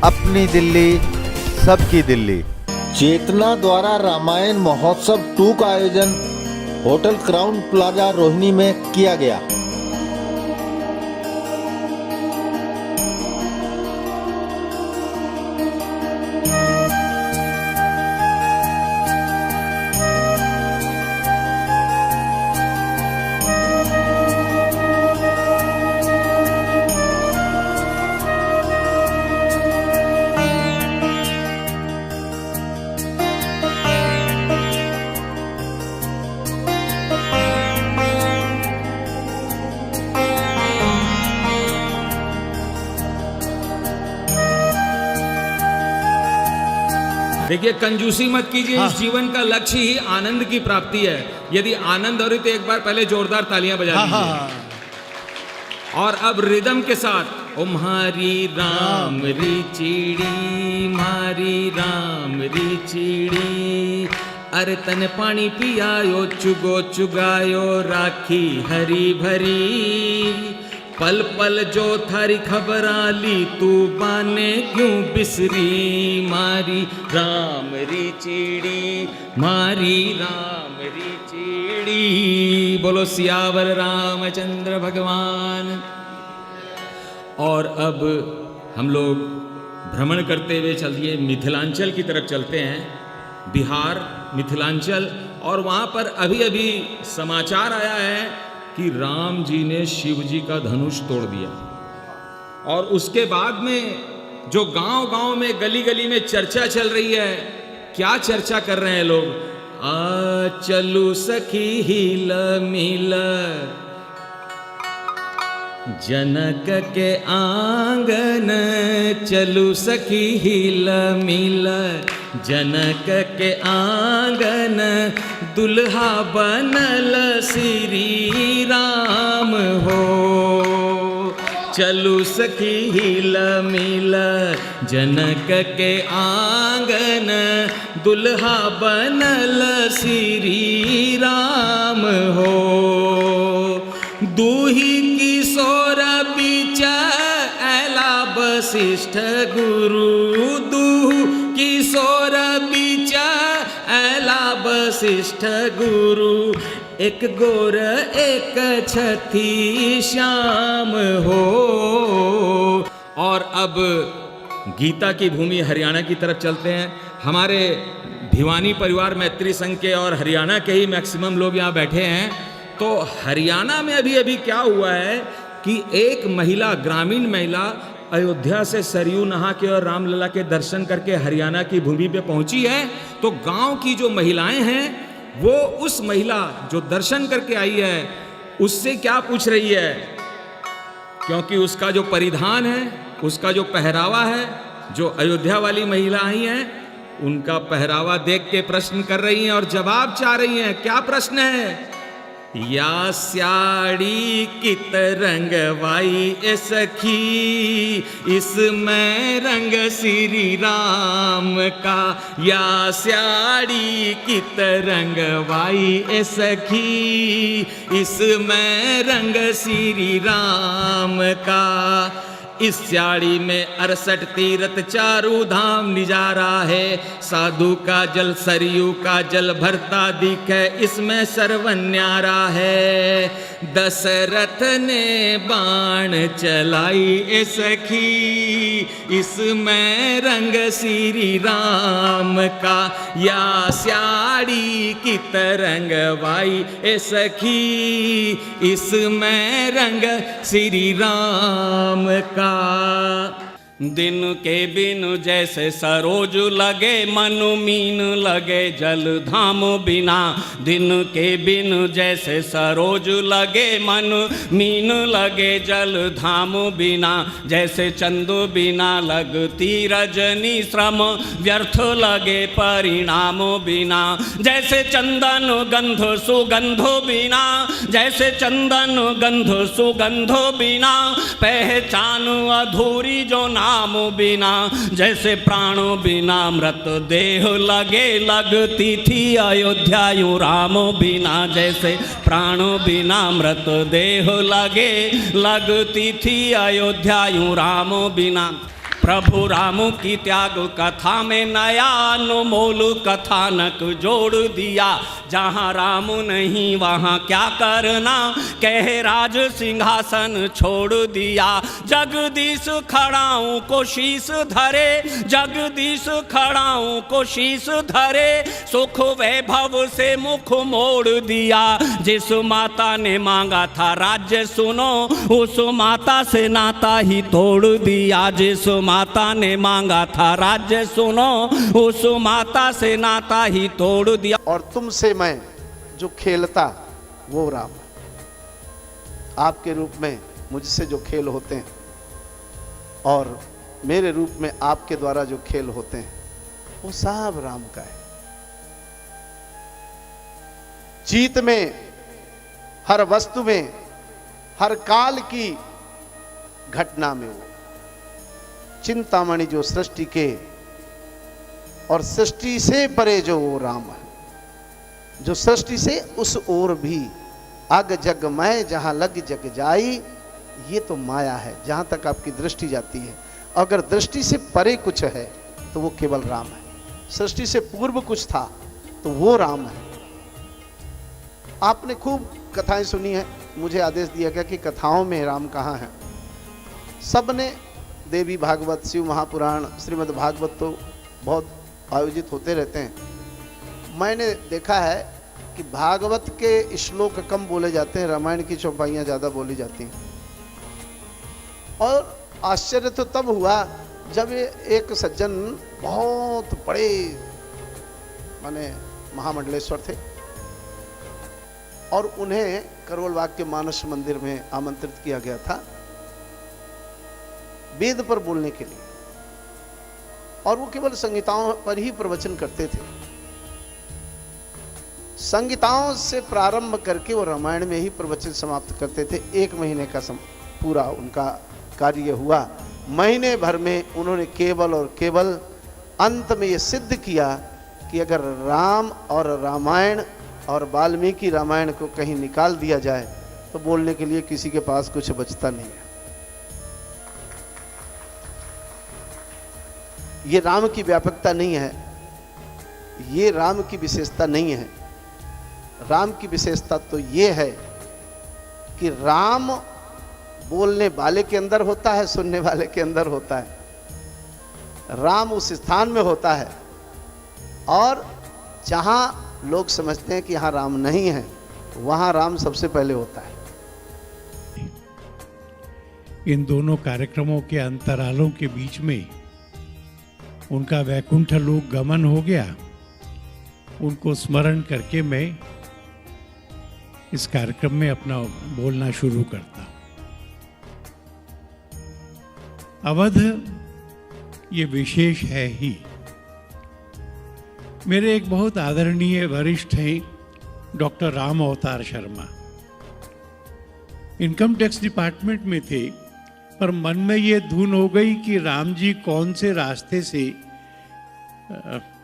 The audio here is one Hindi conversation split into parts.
अपनी दिल्ली, सबकी दिल्ली। चेतना द्वारा रामायण महोत्सव 2 का आयोजन होटल क्राउन प्लाजा रोहिणी में किया गया। देखिए, कंजूसी मत कीजिए। इस जीवन का लक्ष्य ही आनंद की प्राप्ति है। यदि आनंद हो रही तो एक बार पहले जोरदार तालियां बजा दीजिए। और अब रिदम के साथ ओ म्हारी राम री चीड़ी, म्हारी राम री चीड़ी, अरे तन पानी पियायो, चुगो चुगायो, राखी हरी भरी, पल पल जो थारी खबरा ली, तू बाने क्यों बिसरी, मारी राम री चीड़ी, मारी राम री चीड़ी। बोलो सियावर रामचंद्र भगवान। और अब हम लोग भ्रमण करते हुए चलिए मिथिलांचल की तरफ चलते हैं, बिहार मिथिलांचल। और वहाँ पर अभी अभी समाचार आया है कि राम जी ने शिव जी का धनुष तोड़ दिया। और उसके बाद में जो गांव गांव में गली गली में चर्चा चल रही है, क्या चर्चा कर रहे हैं लोग? आ चलू सखी हिल मिल, जनक के आंगन, चलू सखी हिल मिल, जनक के आंगन, दुल्हा बनल श्री राम हो, चलू सखी हिल मिल, जनक के आंगन, दुल्हा बनल श्री राम हो, दूही किशोर बीच ऐला वशिष्ठ गुरु, दूह किशोर बीच ऐला वशिष्ठ गुरु, एक गोर एक छठी श्याम हो। और अब गीता की भूमि हरियाणा की तरफ चलते हैं। हमारे भिवानी परिवार मैत्री संघ के और हरियाणा के ही मैक्सिमम लोग यहाँ बैठे हैं। तो हरियाणा में अभी अभी क्या हुआ है कि एक महिला, ग्रामीण महिला, अयोध्या से सरयू नहा के और रामलला के दर्शन करके हरियाणा की भूमि पे पहुंची है। तो गांव की जो महिलाएं हैं वो उस महिला जो दर्शन करके आई है उससे क्या पूछ रही है, क्योंकि उसका जो परिधान है, उसका जो पहरावा है, जो अयोध्या वाली महिला आई हैं उनका पहरावा देख के प्रश्न कर रही हैं और जवाब चाह रही हैं। क्या प्रश्न है? या स्याड़ी कित रंगवाई ए सखी, इसमें रंग श्री राम का, या स्याड़ी कित रंगवाई ए सखी, इसमें रंग श्री राम का, इस स्याड़ी में 68 तीर्थ चारू धाम निजारा है, साधु का जल सरयू का जल भरता दिखे, इसमें सर्वन्यारा है, दशरथ ने बाण चलाई ए सखी, इसमें रंग श्री राम का, या स्याड़ी कित रंगवाई ए सखी, इसमें रंग श्री राम का। दिन के बिन जैसे सरोज लगे, मनु मीन लगे जल धाम बिना, दिन के बिन जैसे सरोज लगे, मनु मीन लगे जल धाम बिना, जैसे चंदो बिना लगती रजनी, श्रम व्यर्थ लगे परिणाम बिना, जैसे चंदन गंध सुगंधो बिना, जैसे चंदन गंध सुगंधो बिना, पहचान अधूरी जो नाम बिना, जैसे प्राणों बिना मृत देह लगे, लगती थी अयोध्या यूं राम बिना, जैसे प्राणों बिना मृत देह लगे, लगती थी अयोध्या यूं राम बिना। प्रभु राम की त्याग कथा में नया अनमोल कथानक जोड़ दिया। जहाँ राम नहीं वहाँ क्या करना, कह राज सिंहासन छोड़ दिया। जगदीश खड़ाऊं को शीश धरे, जगदीश खड़ाऊं को शीश धरे, सुख वैभव से मुख मोड़ दिया। जिस माता ने मांगा था राज्य सुनो, उस माता से नाता ही तोड़ दिया। जिस माता ने मांगा था राज्य सुनो, उस माता से नाता ही तोड़ दिया। और तुमसे मैं जो खेलता वो राम, आपके रूप में मुझसे जो खेल होते हैं और मेरे रूप में आपके द्वारा जो खेल होते हैं वो सब राम का है। जीत में, हर वस्तु में, हर काल की घटना में वो चिंतामणि जो सृष्टि के और सृष्टि से परे जो वो राम है, जो सृष्टि से उस ओर भी अग जग मैं जहां लग जग जाई, ये तो माया है जहां तक आपकी दृष्टि जाती है। अगर दृष्टि से परे कुछ है तो वो केवल राम है। सृष्टि से पूर्व कुछ था तो वो राम है। आपने खूब कथाएं सुनी है, मुझे आदेश दिया गया कि कथाओं में राम कहाँ है। सबने देवी भागवत, शिव महापुराण, श्रीमद् भागवत तो बहुत आयोजित होते रहते हैं। मैंने देखा है कि भागवत के श्लोक कम बोले जाते हैं, रामायण की चौपाइयाँ ज़्यादा बोली जाती हैं। और आश्चर्य तो तब हुआ जब एक सज्जन बहुत बड़े माने महामंडलेश्वर थे और उन्हें करोलबाग के मानस मंदिर में आमंत्रित किया गया था वेद पर बोलने के लिए, और वो केवल संहिताओं पर ही प्रवचन करते थे। संहिताओं से प्रारंभ करके वो रामायण में ही प्रवचन समाप्त करते थे। 1 महीने का पूरा उनका कार्य हुआ। महीने भर में उन्होंने केवल और केवल अंत में ये सिद्ध किया कि अगर राम और रामायण और वाल्मीकि रामायण को कहीं निकाल दिया जाए तो बोलने के लिए किसी के पास कुछ बचता नहीं है। ये राम की व्यापकता नहीं है, ये राम की विशेषता नहीं है। राम की विशेषता तो ये है कि राम बोलने वाले के अंदर होता है, सुनने वाले के अंदर होता है। राम उस स्थान में होता है और जहां लोग समझते हैं कि यहाँ राम नहीं है, वहां राम सबसे पहले होता है। इन दोनों कार्यक्रमों के अंतरालों के बीच में उनका वैकुंठ लोक गमन हो गया। उनको स्मरण करके मैं इस कार्यक्रम में अपना बोलना शुरू करता हूं। अवध ये विशेष है ही। मेरे एक बहुत आदरणीय वरिष्ठ हैं डॉक्टर राम अवतार शर्मा, इनकम टैक्स डिपार्टमेंट में थे, पर मन में ये धुन हो गई कि राम जी कौन से रास्ते से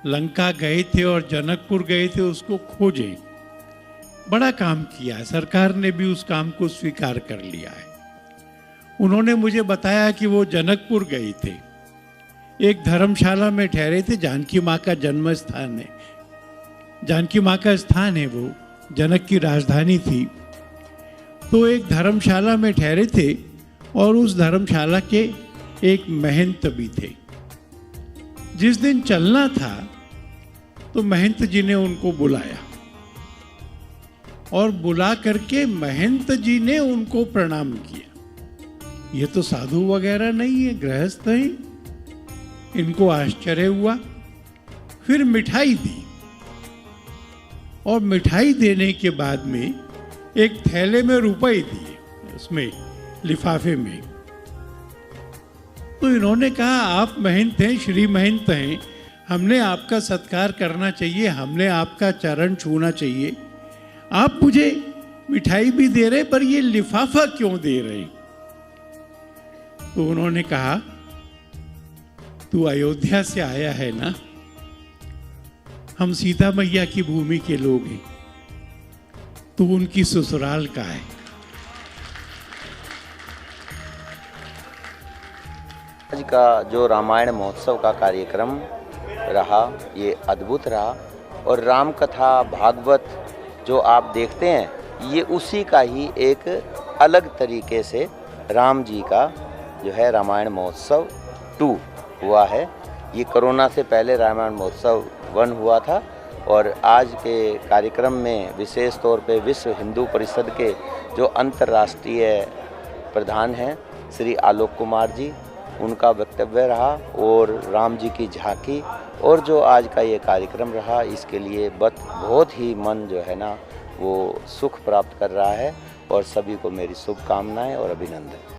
लंका गए थे और जनकपुर गए थे उसको खोजें। बड़ा काम किया, सरकार ने भी उस काम को स्वीकार कर लिया है। उन्होंने मुझे बताया कि वो जनकपुर गए थे, एक धर्मशाला में ठहरे थे। जानकी माँ का जन्म स्थान है, जानकी माँ का स्थान है, वो जनक की राजधानी थी। तो एक धर्मशाला में ठहरे थे और उस धर्मशाला के एक महंत भी थे। जिस दिन चलना था तो महंत जी ने उनको बुलाया और बुला करके महंत जी ने उनको प्रणाम किया। ये तो साधु वगैरह नहीं है, गृहस्थ हैं। इनको आश्चर्य हुआ। फिर मिठाई दी और मिठाई देने के बाद में एक थैले में रुपए दिए, उसमें लिफाफे में। तो इन्होंने कहा आप महंत हैं, श्री महंत हैं, हमने आपका सत्कार करना चाहिए, हमने आपका चरण छूना चाहिए। आप मुझे मिठाई भी दे रहे पर ये लिफाफा क्यों दे रहे? तो उन्होंने कहा तू अयोध्या से आया है ना, हम सीता मैया की भूमि के लोग हैं, तू उनकी ससुराल का है। आज का जो रामायण महोत्सव का कार्यक्रम रहा ये अद्भुत रहा और राम कथा भागवत जो आप देखते हैं ये उसी का ही एक अलग तरीके से राम जी का जो है रामायण महोत्सव 2 हुआ है। ये कोरोना से पहले रामायण महोत्सव 1 हुआ था और आज के कार्यक्रम में विशेष तौर पे विश्व हिंदू परिषद के जो अंतर्राष्ट्रीय प्रधान हैं श्री आलोक कुमार जी, उनका वक्तव्य रहा और राम जी की झांकी और जो आज का ये कार्यक्रम रहा इसके लिए बहुत ही मन जो है ना वो सुख प्राप्त कर रहा है और सभी को मेरी शुभकामनाएं और अभिनंदन।